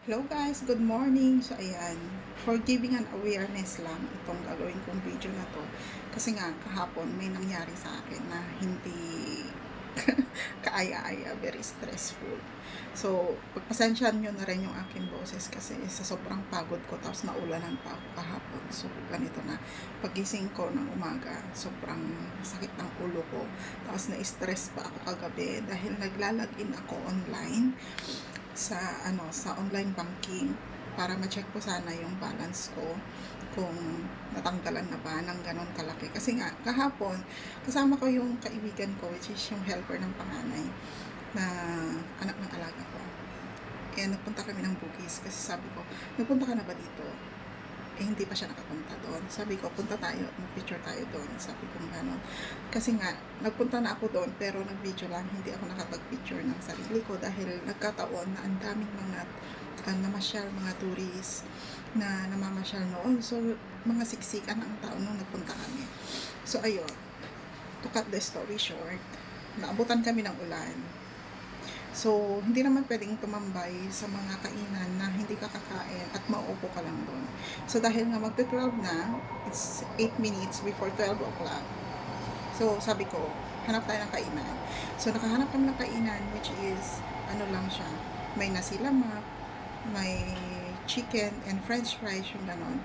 Hello guys, good morning. So ayan, for giving an awareness lang itong gagawin kong video na to. Kasi nga kahapon may nangyari sa akin na hindi kaaya-aya, very stressful. So, pagpasensyahan nyo na rin yung aking boses kasi sa sobrang pagod ko tapos naulanan pa ako kahapon. So, ganito na. Pagising ko ng umaga, sobrang sakit ng ulo ko. Tapos na-stress pa ako kagabi dahil naglalagin ako online sa online banking para ma-check ko sana yung balance ko kung natanggalan na ba ng ganon kalaki. Kasi nga, kahapon, kasama ko yung kaibigan ko, which is yung helper ng panganay, na anak ng alaga ko. Eh, nagpunta kami ng Bugis kasi sabi ko, nagpunta ka na ba dito? Eh, hindi pa siya nakapunta doon. Sabi ko, punta tayo, mag-picture tayo doon. Sabi ko, gano'n. Kasi nga, nagpunta na ako doon, pero nag-video lang, hindi ako nakapag-picture ng sarili ko dahil nagkataon na ang daming mga namasyal, mga tourists na namamasyal noon. So, mga siksikan ang tao nung nagpunta kami. So, ayun, to cut the story short, naabutan kami ng ulan. So, hindi naman pwedeng tumambay sa mga kainan na hindi ka kakain at mauupo ka lang doon. So, dahil nga magto-12 na, it's 8 minutes before 12 o'clock. So, sabi ko, hanap tayo ng kainan. So, nakahanap kami ng kainan, which is, ano lang siya, may nasilamak, may chicken and french fries, yung ganon.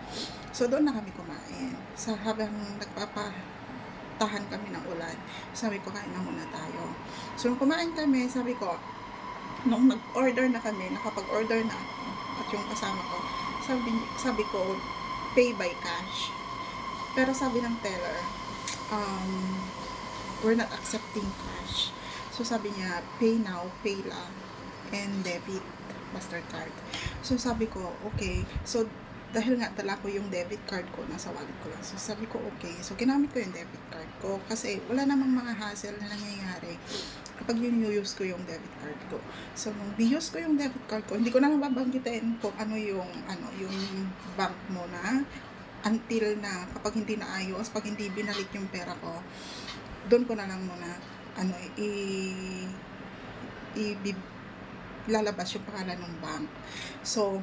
So, doon na kami kumain. So, habang nagpapatahan kami ng ulan, sabi ko, kain na muna tayo. So, nung kumain kami, sabi ko, nung nag-order na kami, nakapag-order na ako at yung kasama ko, sabi ko, pay by cash. Pero sabi ng teller, we're not accepting cash. So sabi niya, pay now, pay lang, and debit, Mastercard. So sabi ko, okay. So dahil nga dala ko yung debit card ko, nasa wallet ko lang. So sabi ko, okay. So ginamit ko yung debit card ko kasi wala namang mga hassle na nangyayari kapag use ko yung debit card ko. So nung use ko yung debit card ko, hindi ko na nababanggitin kung ano yung bank mo na until na kapag hindi naayos, pag hindi binalik yung pera ko, doon ko na lang muna lalabas yung pangalan ng bank. So,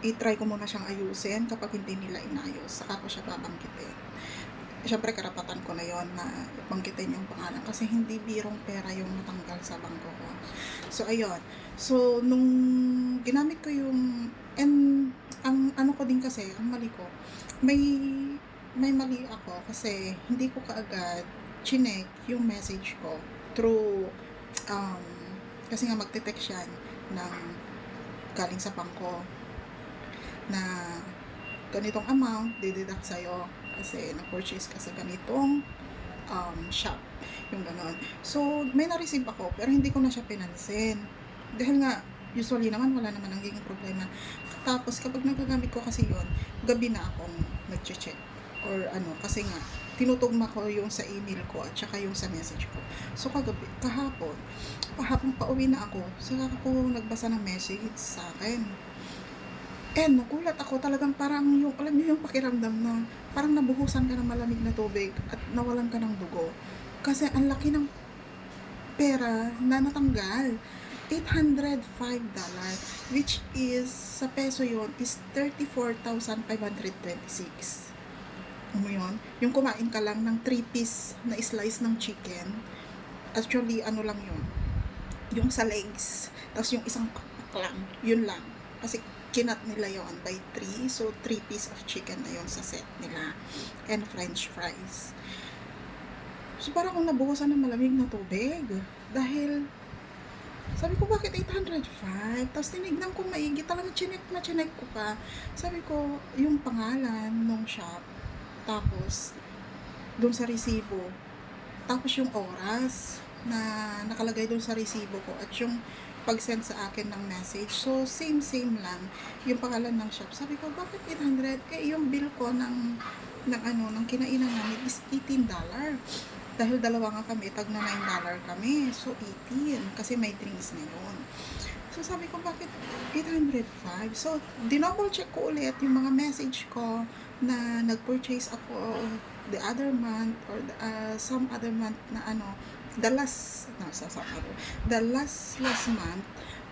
i-try ko muna siyang ayusin. Kapag hindi nila inayos, saka ko siya babanggitin. Siyempre, karapatan ko na yon na banggitin yung pangalan kasi hindi birong pera yung natanggal sa bangko ko. So, ayun. So, nung ginamit ko yung, and ang ano ko din kasi, ang mali ko, may mali ako kasi hindi ko kaagad chinek yung message ko through kasi nga magte-text yan ng galing sa bangko na ganitong amount dideduct sa'yo kasi na-purchase ka sa ganitong shop, yung ganon. So, may na-receive ako pero hindi ko na siya pinansin dahil nga usually naman wala naman nagiging problema. Tapos kapag nagagamit ko kasi yon, gabi na akong nag-check or kasi nga tinutugma ko yung sa email ko at saka yung sa message ko. So kahapon pauwi na ako, saka ako nagbasa ng message sa akin. And nagulat ako, talagang parang yung, alam niyo yung pakiramdam na parang nabuhusan ka ng malamig na tubig at nawalan ka ng dugo. Kasi ang laki ng pera na natanggal. $805, which is, sa peso yon is 34,526. Yun, yung kumain ka lang ng 3-piece na slice ng chicken, actually ano lang yun, yung sa legs, tapos yung isang pakpak lang, yun lang, kasi kinat nila yon by 3, so 3 piece of chicken na yon sa set nila, and french fries. So parang akong nabuhusan ng malamig na tubig, dahil sabi ko, bakit 805? Tapos tinignan ko maigi, talagang chinek ko pa. Sabi ko, yung pangalan ng shop, tapos doon sa resibo, tapos yung oras na nakalagay doon sa resibo ko at yung pag-send sa akin ng message. So, same lang yung pangalan ng shop. Sabi ko, bakit 800? Eh, yung bill ko ng kinainan namin is $18. Dahil dalawa nga kami, tag na $9 kami. So, 18. Kasi may drinks na yun. So, sabi ko, bakit 805? So, dinouble check ko ulit yung mga message ko na nag-purchase ako the other month or some other month na the last month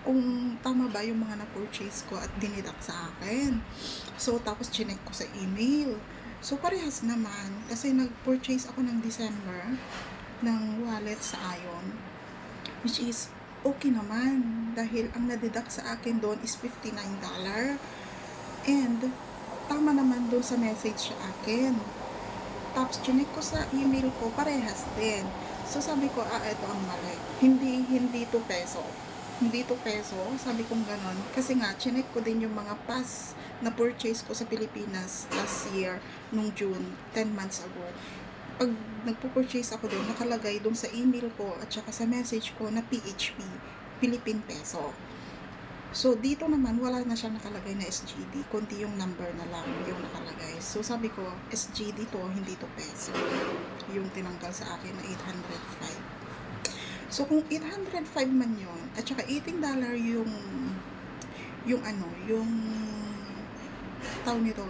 kung tama ba yung mga na-purchase ko at dinidak sa akin. So, tapos chinek ko sa email. So, parehas naman. Kasi nag-purchase ako ng December ng wallet sa Ion. Which is, okay naman. Dahil ang nadidak sa akin doon is $59. And, tama naman doon sa message sa akin. Tapos, chinek ko sa email ko, parehas din. So, sabi ko, ito ang mali. Hindi to peso. Hindi to peso, sabi kong ganon. Kasi nga, chinek ko din yung mga past na purchase ko sa Pilipinas last year, nung June, 10 months ago. Pag nagpo-purchase ako doon, nakalagay doon sa email ko at saka sa message ko na PHP, Philippine Peso. So, dito naman, wala na siya nakalagay na SGD, kundi yung number na lang yung nakalagay. So, sabi ko, SGD to, hindi to peso. Yung tinanggal sa akin na 805. So, kung 805 man yun, at saka $18 yung tawag nito,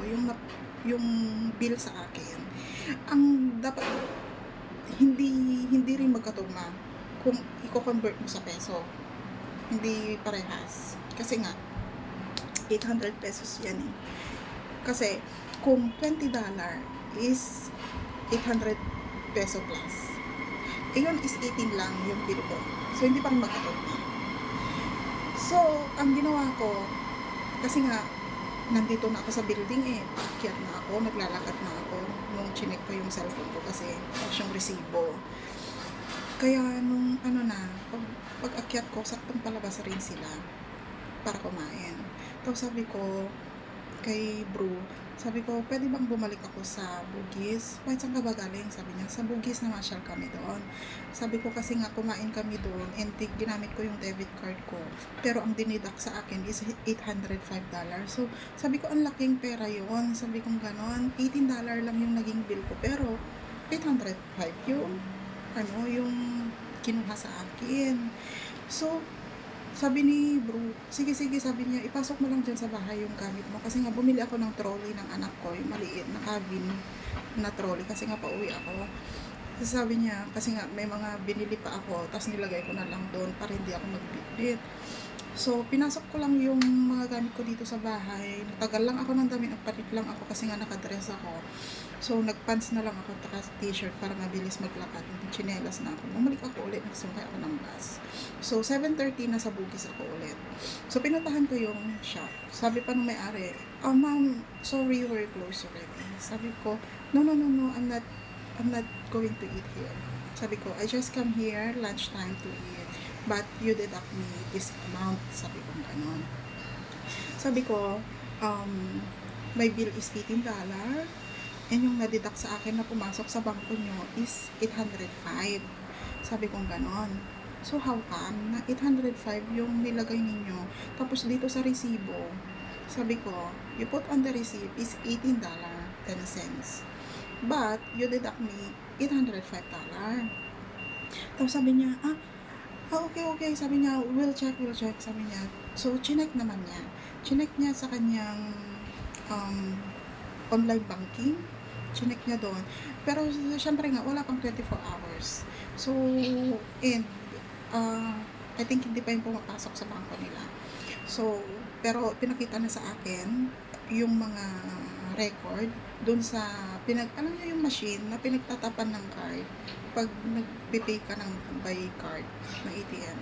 yung bill sa akin, ang dapat, hindi rin magkatugma kung i-convert mo sa peso. Hindi parehas. Kasi nga, 800 pesos yan eh. Kasi, kung $20 is 800 peso plus. Yun is 18 lang yung bill ko. So, hindi pa rin magkatugma. So, ang ginawa ko, kasi nga, nandito na ako sa building eh. Paakyat na ako, naglalakad na ako nung chinek ko yung cellphone ko kasi yung resibo. Kaya nung pag-akyat ko, saktong palabas rin sila para kumain. Tapos sabi ko kay bro, sabi ko, pwede bang bumalik ako sa Bugis? Kahit saan ka ba galing? Sabi niya, sa Bugis na masyal kami doon. Sabi ko kasi nga kumain kami doon and ginamit ko yung debit card ko. Pero ang dinidak sa akin is $805. So, sabi ko, ang laking pera yon. Sabi ko ganon, $18 lang yung naging bill ko. Pero, 805 yung, yung kinuha sa akin. So, sabi ni bro, sige, sabi niya, ipasok mo lang dyan sa bahay yung gamit mo. Kasi nga, bumili ako ng trolley ng anak ko, yung maliit na cabin na trolley. Kasi nga, pauwi ako. Kasi sabi niya, kasi nga, may mga binili pa ako, tapos nilagay ko na lang doon para hindi ako magbitbit. So, pinasok ko lang yung mga gamit ko dito sa bahay. Natagal lang ako ng damit, nagpalit lang ako kasi nga nakadress ako. So, nagpants na lang ako, taka t-shirt para mabilis maglakad. Chinelas na ako. Bumalik ako ulit, nagsunkay ako ng bus. So, 7:30 na sa Bugis ako ulit. So, pinuntahan ko yung shop. Sabi pa nung may-ari, ma'am, sorry, we're closed already. Sabi ko, no, I'm not going to eat here. Sabi ko, I just come here, lunchtime to eat. But you deduct me this amount. Sabi ko gano'n. Sabi ko, my bill is $18. And yung nadidak sa akin na pumasok sa bangko nyo is 805. Sabi ko gano'n. So, how come na 805 yung nilagay ninyo? Tapos dito sa resibo, sabi ko, you put on the receipt is $18.10. But, you deduct me $805. Tapos sabi niya, okay. Sabi niya, we'll check. Sabi niya. So, chinek naman niya. Chinek niya sa kanyang online banking. Chinek niya doon. Pero, syempre nga, wala pang 24 hours. So, and, I think hindi pa yung pumapasok sa bangko nila. So, pero pinakita na sa akin yung mga record doon sa alam niyo yung machine na pinagtatapan ng card pag nagpipay ka ng by card ng ATM.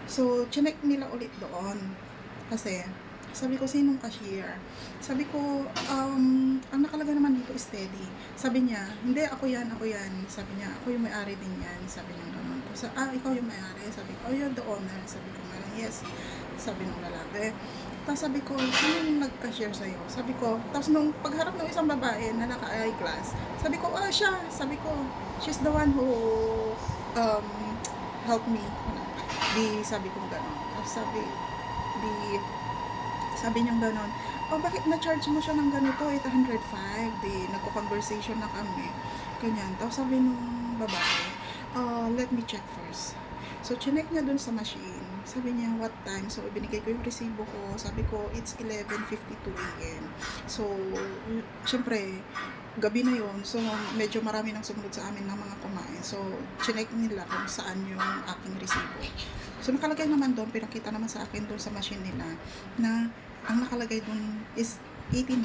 So, chinek nila ulit doon kasi sabi ko, sinong cashier? Sabi ko, ang nakalagay naman dito is steady. Sabi niya, hindi, ako yan. Sabi niya, ako yung may-ari din yan. Sabi niya gano'n. So, ikaw yung may-ari. Sabi ko, you're the owner. Sabi ko, yes. Sabi ng lalaki. Tapos sabi ko, sino yung nag-cashier sa'yo? Sabi ko, tapos nung pagharap ng isang babae na naka-eyeglass, sabi ko, siya. Sabi ko, she's the one who helped me. Sabi ko gano'n. Tapos sabi niya gano'n, bakit na-charge mo siya ng ganito, 805, nagko-conversation na kami, ganyan. Tapos sabi nung babae, let me check first. So, chinek niya dun sa machine, Sabi niya, what time? So, ibinigay ko yung resibo ko. Sabi ko, it's 11:52 a.m. So, syempre, gabi na yon. So, medyo marami nang sumunod sa amin ng mga kumain. So, chinek nila kung saan yung aking resibo. So, nakalagay naman doon, pinakita naman sa akin doon sa machine nila na ang nakalagay doon is $18.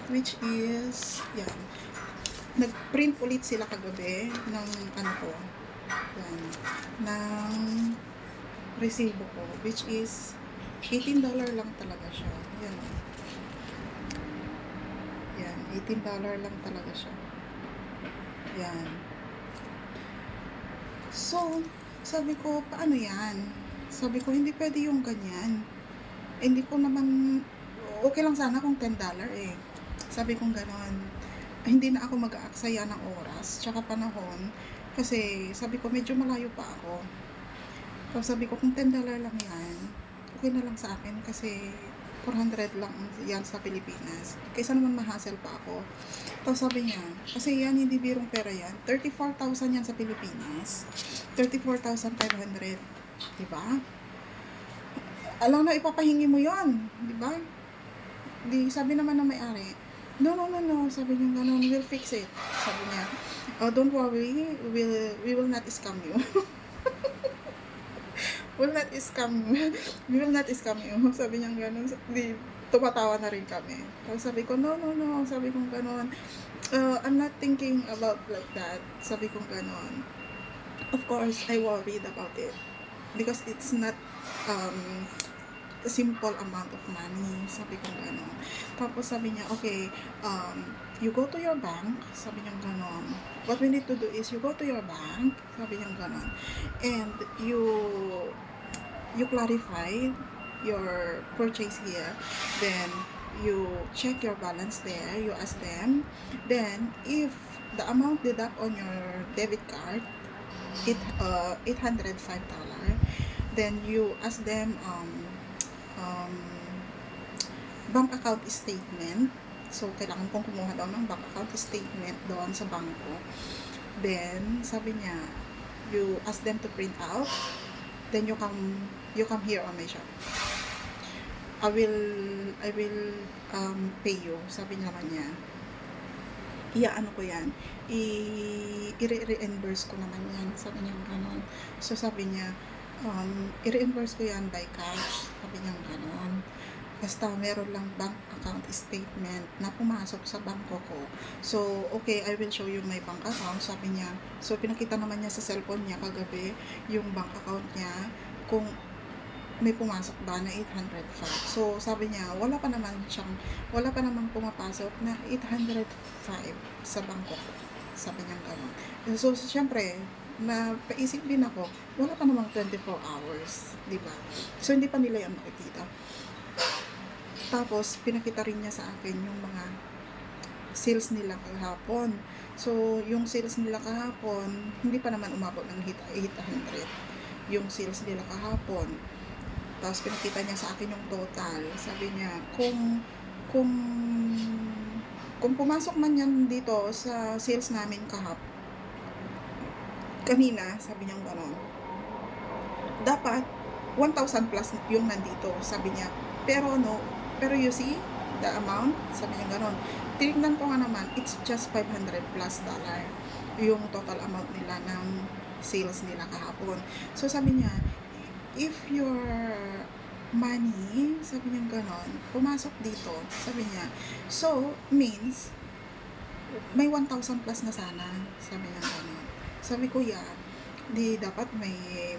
Which is, yan. Nag-print ulit sila kagabi ng ano ko, yan, ng resibo ko, which is $18 lang talaga siya. Yan. Yan, $18 lang talaga siya. Yan. So, sabi ko, paano yan? Sabi ko, hindi pwede yung ganyan. Hindi ko naman, okay lang sana kung $10 eh. Sabi kong ganon. Hindi na ako mag-aaksaya ng oras, tsaka panahon, kasi sabi ko, medyo malayo pa ako. So, sabi ko, kung $10 lang yan, okay na lang sa akin kasi 400 lang yan sa Pilipinas. Kaysa naman mahasel pa ako. Tapos sabi niya, kasi yan, hindi birong pera yan. 34,000 yan sa Pilipinas. 34,500. Diba? Alam na, ipapahingi mo yon, diba? Di, sabi naman ng may-ari, no, sabi niya gano'n, we'll fix it. Sabi niya, oh, don't worry, we will not scam you. We will not scam you. Sabi niya gano'n, di, tumatawa na rin kami. Tapos sabi ko, no, sabi ko gano'n, I'm not thinking about like that. Sabi ko gano'n. Of course, I worried about it. Because it's not, a simple amount of money. Sabi ko gano'n. Tapos sabi niya, okay, you go to your bank. Sabi niya gano'n. What we need to do is, you go to your bank. Sabi niya gano'n. And you clarify your purchase here. Then, you check your balance there. You ask them. Then, if the amount deduct on your debit card, $805, then you ask them, bank account statement. So, kailangan kong kumuha daw ng bank account statement doon sa bangko. Then, sabi niya, you ask them to print out. Then, you come here on my shop. I will pay you. Sabi niya naman niya. Ano ko yan? I-reimburse ko naman yan. Sabi niya gano'n. So, sabi niya, i-reimburse ko yan by cash. Sabi niya gano'n. Basta meron lang bank account statement na pumasok sa bangko ko. So, okay, I will show you my bank account. Sabi niya. So, pinakita naman niya sa cellphone niya kagabi yung bank account niya kung may pumasok ba na 805. So, sabi niya, wala pa namang pumapasok na 805 sa bangko ko. Sabi niya gano'n. So, siyempre, napaisip din ako, wala pa namang 24 hours, di ba? So, hindi pa nila yan makikita. Tapos, pinakita rin niya sa akin yung mga sales nila kahapon. So, yung sales nila kahapon, hindi pa naman umabot ng 800. Yung sales nila kahapon. Tapos, pinakita niya sa akin yung total. Sabi niya, kung pumasok man yan dito sa sales namin kanina, sabi niya gano'n, dapat 1,000 plus yung nandito, sabi niya. Pero you see the amount, sabi niya gano'n. Tinignan ko nga naman, it's just $500 plus yung total amount nila ng sales nila kahapon. So, sabi niya, if your money, sabi niya gano'n, pumasok dito, sabi niya, so, means, may 1,000 plus na sana, sabi niya gano'n. Sabi ko, yeah, di dapat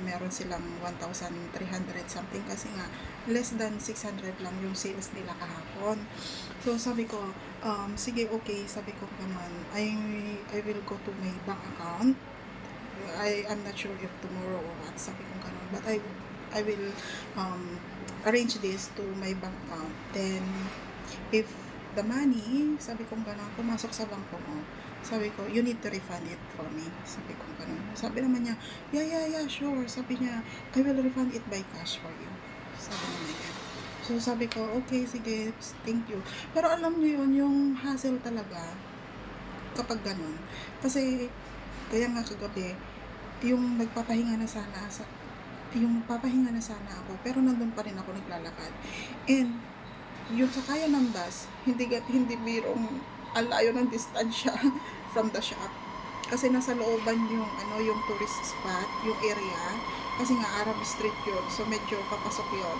meron silang 1,300 something kasi nga, less than 600 lang yung sales nila kahapon. So, sabi ko, sige, okay, sabi ko gano'n, I will go to my bank account. I'm not sure if tomorrow or what, sabi ko gano'n, but I will arrange this to my bank account. Then, if the money, sabi ko gano'n, pumasok sa bangko mo, sabi ko, you need to refund it for me. Sabi ko gano'n. Sabi naman niya, yeah, sure. Sabi niya, I will refund it by cash for you. Sabi naman niya. So, sabi ko, okay, sige, thank you. Pero alam niyo yun, yung hassle talaga, kapag gano'n. Kasi, kaya nga kagabi, yung nagpapahinga na sana yung papahinga na sana ako, pero nandun pa rin ako naglalakad. And yung sakayan ng bus, hindi birong ang layo ng distansya from the shop. Kasi nasa looban yung yung tourist spot, yung area. Kasi nga Arab Street yun, so medyo papasok yun.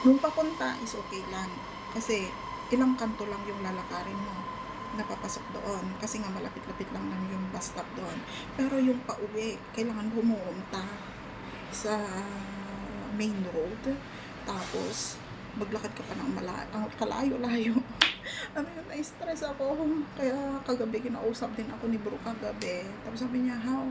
Nung papunta is okay lang. Kasi ilang kanto lang yung lalakarin mo napapasok doon. Kasi nga malapit-lapit lang yung bus stop doon. Pero yung pauwi, kailangan pumunta sa main road. Tapos, maglakad ka pa ng kalayo-layo. Ano yun, na-stress ako. Kaya kagabi kinausap din ako ni bro kagabi. Tapos sabi niya, how?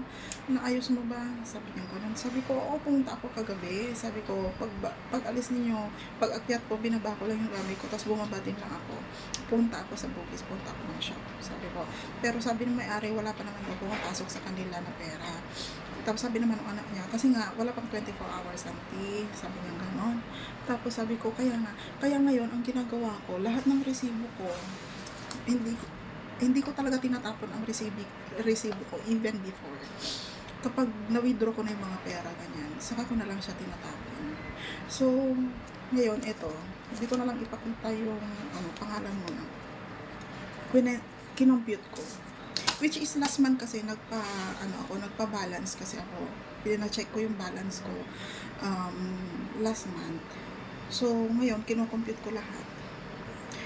Naayos mo ba? Sabi niya ganun. Sabi ko, oo, pumunta ako kagabi. Sabi ko, pag alis ninyo, pag akyat ko, binaba ko lang yung gamit ko. Tapos bumaba din lang ako. Punta ako sa Bugis, punta ako ng shop. Sabi ko, pero sabi ng may-ari, wala pa naman daw pumapasok sa kanila na pera. Tapos sabi naman ng anak niya, kasi nga, wala pang 24 hours auntie. Sabi niya ganon. Tapos sabi ko, kaya ngayon, ang ginagawa ko, lahat ng resibo ko, hindi ko talaga tinatapon ang resibo ko, even before. Kapag na-withdraw ko na yung mga pera, ganyan, saka ko na lang siya tinatapon. So, ngayon, ito, hindi ko na lang ipakita yung pangalan mo na. Kinompute ko. Which is last month kasi nagpa-balance kasi ako. Pina-check ko yung balance ko last month. So, ngayon, kino-compute ko lahat.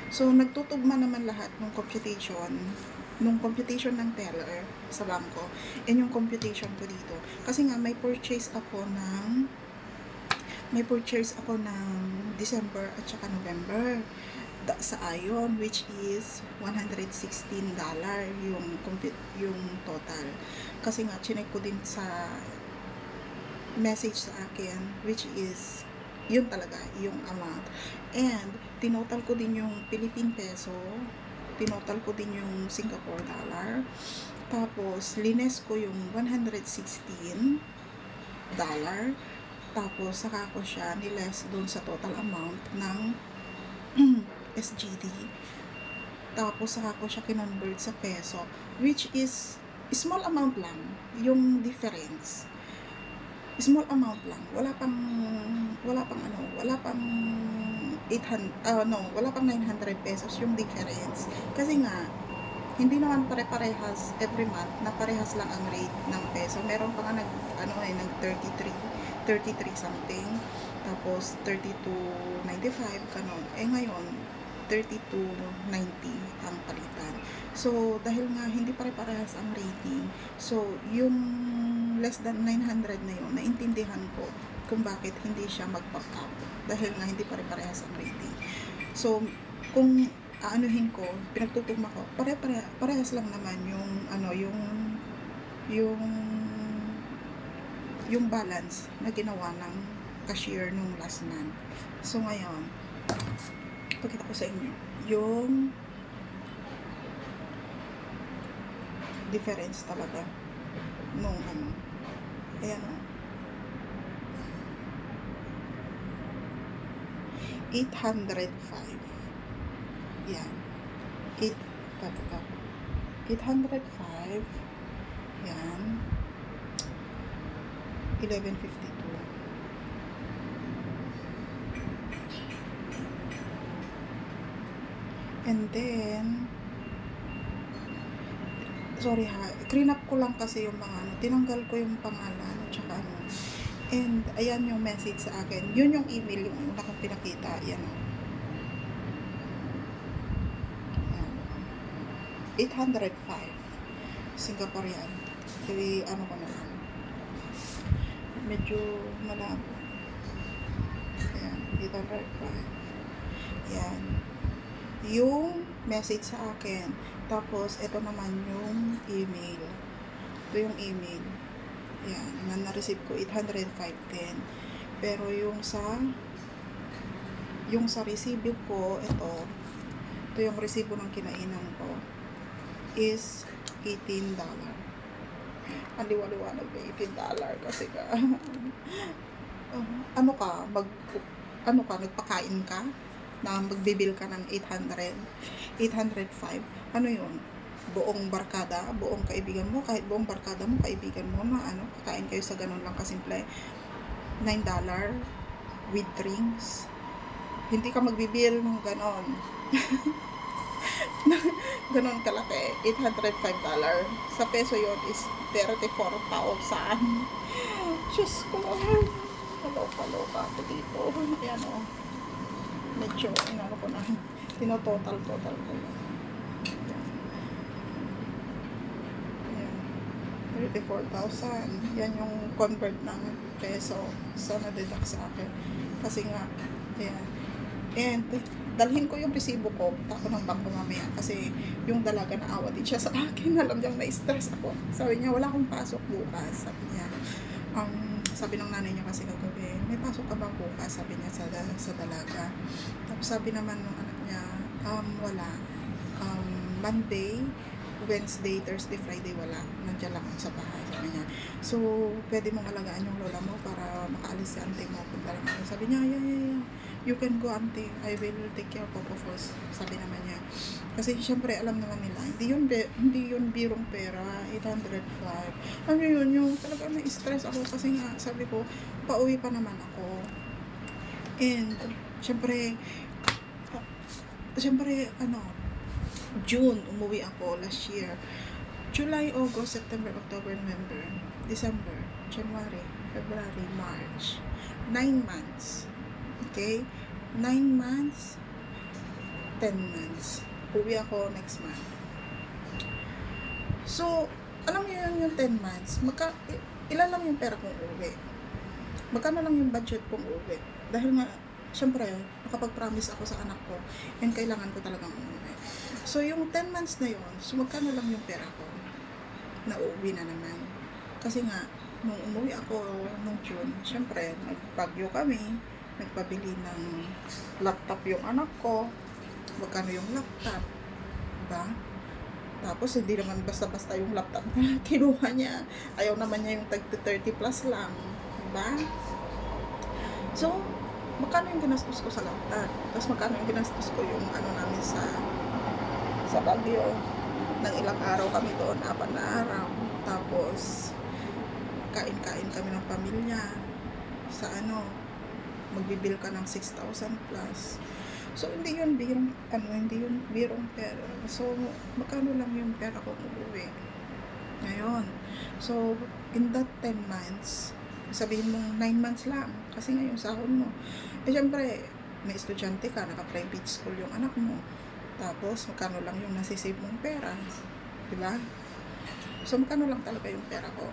So, nagtutugma naman lahat ng computation ng teller sa bangko and yung computation ko dito. Kasi nga, may purchase ako ng December at saka November sa Ion, which is $116 yung total. Kasi nga chinek ko din sa message sa akin, which is yun talaga yung amount. And tinotal ko din yung Philippine peso, tinotal ko din yung Singapore dollar, tapos lines ko yung $116, tapos saka ko siya niles doon sa total amount ng SGD. Tapos saka ko siya kinonvert sa peso, which is small amount lang yung difference. Small amount lang. Wala pang 900 pesos yung difference. Kasi nga hindi naman pare-parehas every month na parehas lang ang rate ng peso. Meron pa nga nag 33 something, tapos 32.95 kanon. Ngayon 32.90 ang palitan. So, dahil nga hindi pare-parehas ang rating, so, yung less than 900 na yun, naintindihan ko kung bakit hindi siya magpa-cap. Dahil nga hindi pare-parehas ang rating. So, kung aanuhin ko, pinagtutugma ko, parehas lang naman yung balance na ginawa ng cashier nung last month. So, ngayon, pakita ko sa inyo yung difference talaga nung ayan o, 805 yan, 805 yan, 1152. And then, sorry ha, clean up ko lang kasi yung mga tinanggal ko yung pangalan at saka and ayan yung message sa akin, yun yung email, yung una kong pinakita, yan o, 805 Singaporean. Kasi ko na lang, medyo malabo, ayan, 805 yan yung message sa akin. Tapos, ito naman yung email. Ito yung email. Yan, na na-receive ko, 805 din. Pero yung sa resibo ko, ito yung resibo ng kinainan ko, is $18. Ang liwa-liwanag na $18 kasi ka. Nagpakain ka? Na magbibil ka ng 805, ano yun, buong barkada, buong kaibigan mo, kahit buong barkada mo, kaibigan mo na kakain kayo sa ganun lang kasimple, $9 with drinks. Hindi ka magbibil ng ganon. Ganon kalaki. $805. Sa peso yon is 34,000. Diyos ko. Kaloka ako dito. Ayan o. Medyo, inano ko na. Tinototal ko. Ayan. 34,000. Yan yung convert ng peso. So, na-deduct sa akin. Kasi nga, ayan. And, dalhin ko yung resibo ko. Punta ako ng bangko mamaya. Kasi, yung dalaga na awa din siya sa akin. Alam niyang na-stress ako. Sabi niya, wala akong pasok bukas. Sabi niya, sabi ng nanay niya kasi kagabi, may pasok ka ba bukas? Sabi niya sa dalaga. Tapos sabi naman ng anak niya, wala. Monday, Wednesday, Thursday, Friday, wala. Nandiyan lang ako sa bahay, sabi niya. So, pwede mong alagaan yung lola mo para makaalis si auntie mo. Punta lang ako. Sabi niya, yeah. You can go, auntie. I will take care of Papa first. Sabi naman niya. Kasi, syempre, alam naman nila, hindi yun birong pera, 805. Ano yun, yung talaga na-stress ako kasi nga, sabi ko, pauwi pa naman ako. And, syempre, June, umuwi ako last year. July, August, September, October, November, December, January, February, March. 9 months. Okay? 9 months, 10 months. Uwi ako next month. So, alam mo yun yung 10 months, ilan lang yung pera kong uwi? Magkano lang yung budget kong uwi? Dahil nga, syempre, nakapag-promise ako sa anak ko, and kailangan ko talagang umuwi. So, yung 10 months na yun, so magkano lang yung pera ko? Na uuwi na naman. Kasi nga, nung umuwi ako nung June, syempre, nagpagyo kami, nagpabili ng laptop yung anak ko. Magkano yung laptop? Diba? Tapos, hindi naman basta-basta yung laptop na kinuha niya. Ayaw naman niya yung tag 30 plus lang. Diba? So, magkano yung ginastos ko sa laptop? Tapos, magkano yung ginastos ko yung ano namin sa Baguio. Nang ilang araw kami doon, 4 na araw. Tapos, kain-kain kami ng pamilya. Sa magbibil ka ng 6,000 plus. So, hindi yun birong pera. So, magkano lang yung pera ko uuwi. Ngayon. So, in that 10 months, sabihin mong 9 months lang. Kasi nga yung sahod mo. Eh, syempre, may estudyante ka, naka-private school yung anak mo. Tapos, magkano lang yung nasisave mong pera. Diba? So, magkano lang talaga yung pera ko.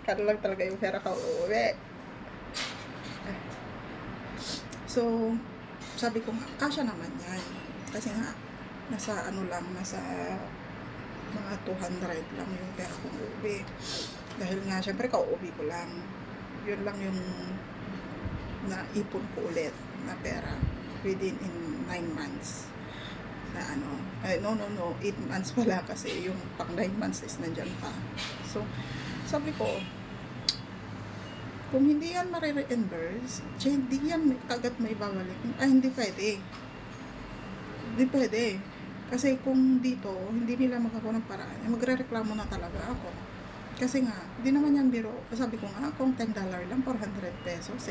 Magkano lang talaga yung pera ko uuwi. So, sabi ko nga, kasya naman yan. Kasi nga, nasa mga 200 lang yung pera kong uuwi. Dahil nga, syempre, kauuwi ko lang. Yun lang yung naipon ko ulit na pera within in 9 months. Na 8 months pala kasi yung pang 9 months is nandyan pa. So, sabi ko, kung hindi yan marireimburse, hindi yan kagat may babalik. Hindi pwede. Hindi pwede. Kasi kung dito, hindi nila magkakaroon ng paraan, magre-reklamo na talaga ako. Kasi nga, hindi naman yan biro. Sabi ko nga, kung $10 lang, 400 pesos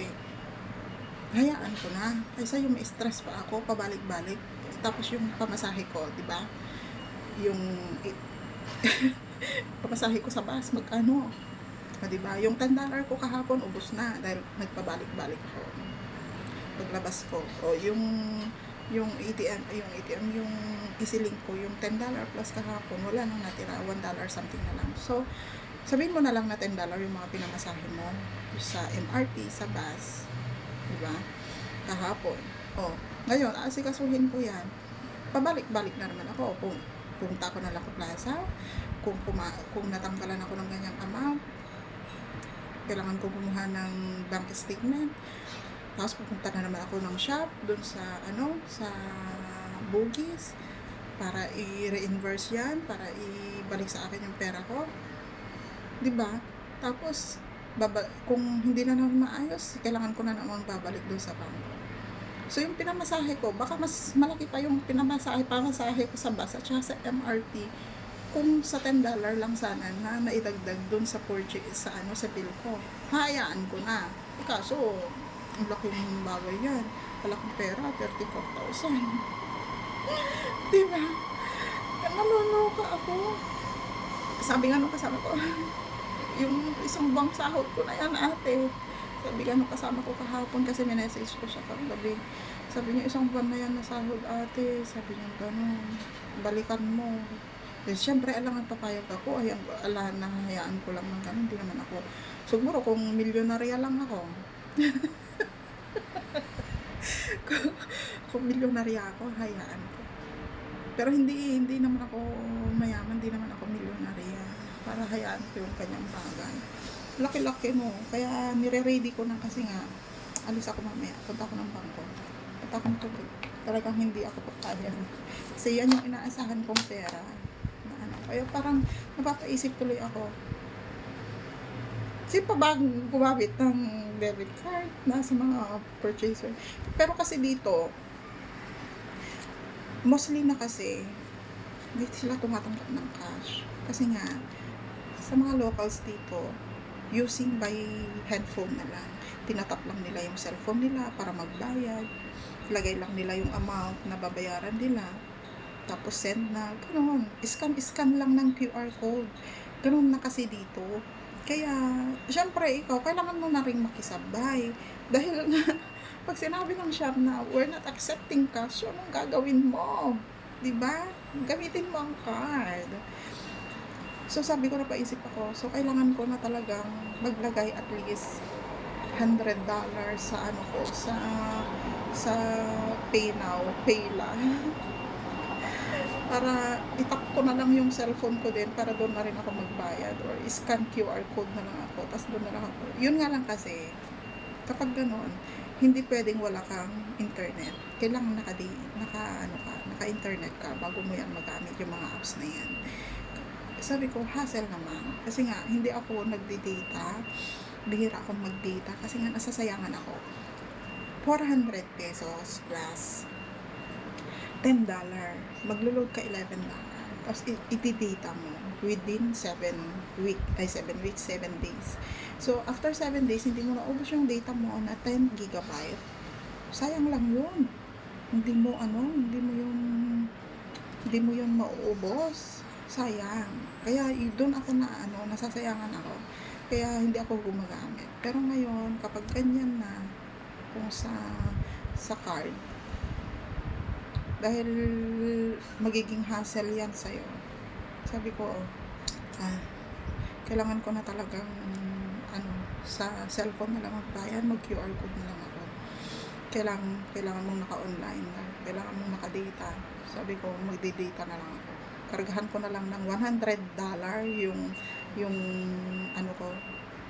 hayaan ko na. Kaysa yung may stress pa ako, pabalik-balik. Tapos yung pamasahe ko, di ba? Yung pamasahe ko sa bus, magkano? Diba? Yung $10 ko kahapon, ubos na dahil nagpabalik-balik ako. Paglabas ko. O yung ATM, yung EasyLink ko, yung $10 plus kahapon, wala nang natira, $1 something na lang. So, sabihin mo na lang na $10 yung mga pinamasahe mo sa MRT, sa bus. Diba? Kahapon. O, ngayon, asikasuhin ko yan. Pabalik-balik na naman ako. Kung punta ko na lang sa plaza, kung natanggalan ako ng ganyang amount, kailangan ko kumuha ng bank statement. Tapos pupunta na naman ako ng shop doon sa sa Bugis para i-reimburse yan, para ibalik sa akin yung pera ko. 'Di ba? Tapos kung hindi na naman maayos, kailangan ko na naman babalik doon sa bangko. So yung pinamasahe ko, baka mas malaki pa yung pamasahe ko sa bus at saka sa MRT kung sa $10 lang sana na naidagdag dun sa purchase, sa ano, sa bill ko, hayaan ko na. Kaso, ang laking bagay yan. Malaking pera, 34,000. Diba? Naluluka ako. Sabi nga nung kasama ko, yung isang buwang sahod ko na yan, ate. Sabi nga nung kasama ko kahapon, kasi minessage ko siya kagabi. Sabi niya, isang buwan na yan na sahod, ate. Sabi niya, ganun, balikan mo. Eh, syempre, alangan papayag ako. Ay, nahahayaan ko lang ng ganun. Hindi naman ako. Siguro, kung milyonarya lang ako, kung milyonarya ako, hayaan ko. Pero hindi naman ako mayaman, hindi naman ako milyonarya. Para hayaan ko yung kanyang bagay. Laki-laki no. Kaya nire-ready ko na kasi nga, alis ako mamaya. Punta ako ng bangko. Punta ako ng tubig. Talagang hindi ako papayag. Kasi yan yung inaasahan kong pera. Na ano. Kaya parang napapaisip tuloy ako. Kasi pabag gumamit ng debit card na sa mga purchaser. Pero kasi dito, mostly na kasi, hindi sila tumatanggap ng cash. Kasi nga, sa mga locals dito, using by headphone na lang. Tinatap lang nila yung cellphone nila para magbayad. Lagay lang nila yung amount na babayaran nila. Tapos send na, ganoon. Scan lang ng QR code. Ganoon na kasi dito. Kaya, syempre, ikaw, kailangan mo na rin makisabay. Dahil pag sinabi ng shop na we're not accepting cash, so anong gagawin mo? Diba? Gamitin mo ang card. So sabi ko, napaisip ako, so kailangan ko na talagang maglagay at least $100 sa ano ko, sa PayNow, Payla. Para itap ko na lang yung cellphone ko din para doon na rin ako magbayad, or scan QR code na lang ako, tapos doon na lang ako. Yun nga lang kasi, kapag ganoon, hindi pwedeng wala kang internet. Kailangan naka-internet ka bago mo yan magamit yung mga apps na yan. Sabi ko, hassle naman. Kasi nga, hindi ako nagdi-data. Bihira akong mag-data kasi nga nasasayangan ako. 400 pesos plus $10. Maglo-load ka $11. Tapos i-data mo within 7 weeks, 7 days. So, after 7 days, hindi mo naubos yung data mo na 10 gigabyte. Sayang lang yun. Hindi mo yun mauubos. Sayang. Kaya doon ako nasasayangan ako. Kaya hindi ako gumagamit. Pero ngayon, kapag ganyan na, kung sa card, dahil magiging hassle yan sa'yo, sabi ko, kailangan ko na talagang sa cellphone na lang magbayad, mag-QR code na lang ako. Kailangan mong naka-online na, kailangan mong naka-data. Sabi ko, magdi-data na lang ako. Kargahan ko na lang ng $100 yung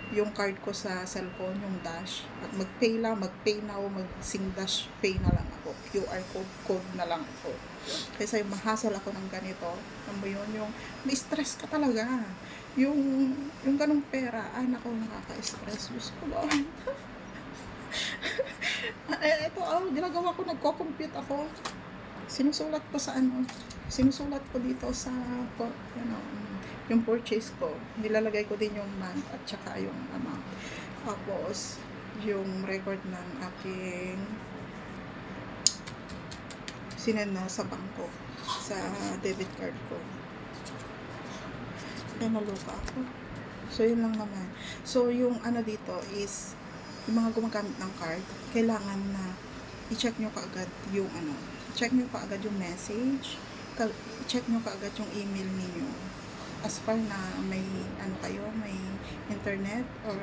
yung card ko sa cellphone, yung Dash. At mag-pay now, mag-sing Dash Pay na lang ako. QR code na lang ako. Kaysa yung mahasal ako ng ganito, yung may stress ka talaga. Yung ganong pera, nako, nakaka-stress. Diyos ko ba? Ito, ginagawa ko, nagko-compute ako. Sinusulat ko dito sa, yung purchase ko. Nilalagay ko din yung month at saka yung amount. Tapos, yung record ng aking sinend na sa bangko, sa debit card ko. Kaya naluka ako. So, yun lang naman. So, yung dito is, yung mga gumagamit ng card, kailangan na i-check nyo kaagad yung check nyo kaagad yung message, check nyo kaagad yung email niyo. As far na may may internet or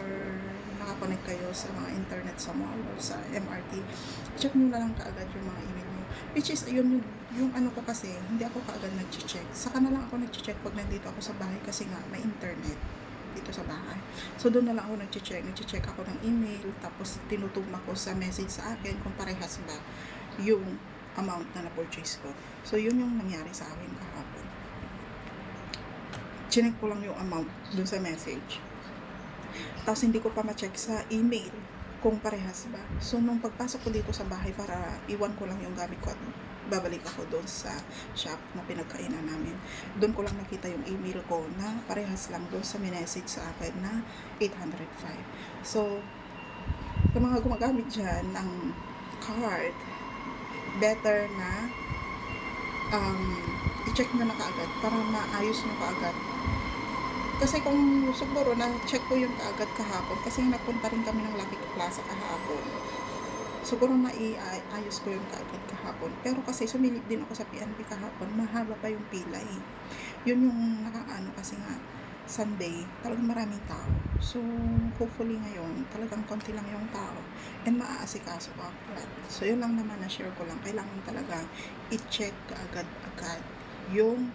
nakakonect kayo sa mga internet sa mall or sa MRT, check nyo na lang kaagad yung mga email nyo. Which is, yung ko kasi, hindi ako kaagad nag-check. Saka na lang ako nag-check pag nandito ako sa bahay kasi nga may internet dito sa bahay. So, doon na lang ako nag-check ako ng email, tapos tinutugma ko sa message sa akin kung parehas ba yung amount na na-purchase ko. So, yun yung nangyari sa akin kahapon. Chinek ko lang yung amount dun sa message. Tapos, hindi ko pa ma-check sa email kung parehas ba. So, nung pagpasok ko dito sa bahay para iwan ko lang yung gamit ko at babalik ako doon sa shop na pinagkainan namin. Doon ko lang nakita yung email ko na parehas lang doon sa minessage sa akin na 805. So, yung mga gumagamit dyan ng card, better na i-check nyo na kaagad para maayos nyo kaagad. Kasi kung siguro na-check ko yung kaagad kahapon, kasi nagpunta rin kami ng Lucky Plaza kahapon. Siguro na iayos ko yung kaagad kahapon. Pero kasi sumilip din ako sa PNP kahapon, mahaba pa yung pila eh. Yun yung nakakaano kasi nga, Sunday, talagang maraming tao. So, hopefully ngayon, talagang konti lang yung tao. And maaasikaso ko agad. So, yun lang naman na share ko lang. Kailangan talaga i-check agad-agad yung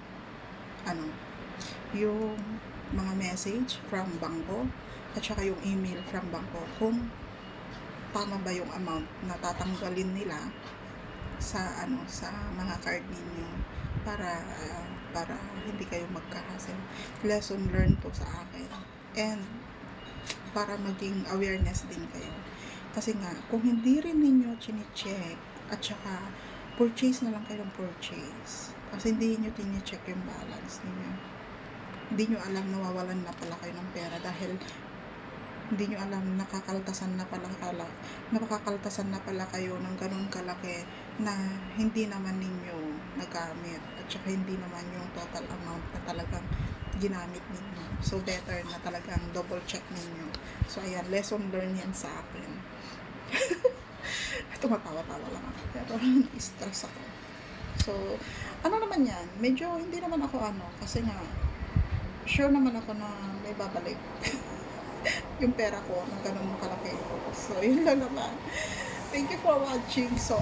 yung mga message from bangko at saka yung email from bangko kung tama ba yung amount na tatanggalin nila sa sa mga card ninyo para hindi kayo magka-hassle. Lesson learned to sa akin, and para maging awareness din kayo. Kasi nga, kung hindi rin ninyo chine-check at saka purchase na lang kayo ng purchase, kasi hindi nyo tine-check yung balance ninyo, hindi nyo alam nawawalan na pala kayo ng pera dahil hindi nyo alam nakakaltasan na pala kayo ng ganun kalaki na hindi naman ninyo nagamit at saka hindi naman yung total amount na talagang ginamit ninyo. So better na talagang double check ninyo. So ayan, lesson learned yan sa akin. Tumatawa-tawa lang ako pero stress ako. So ano naman yan, medyo hindi naman ako kasi nga sure naman ako na may babalik yung pera ko ng ganun kalaki. So yun lang naman. Thank you for watching. So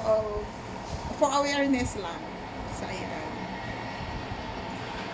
for awareness lang,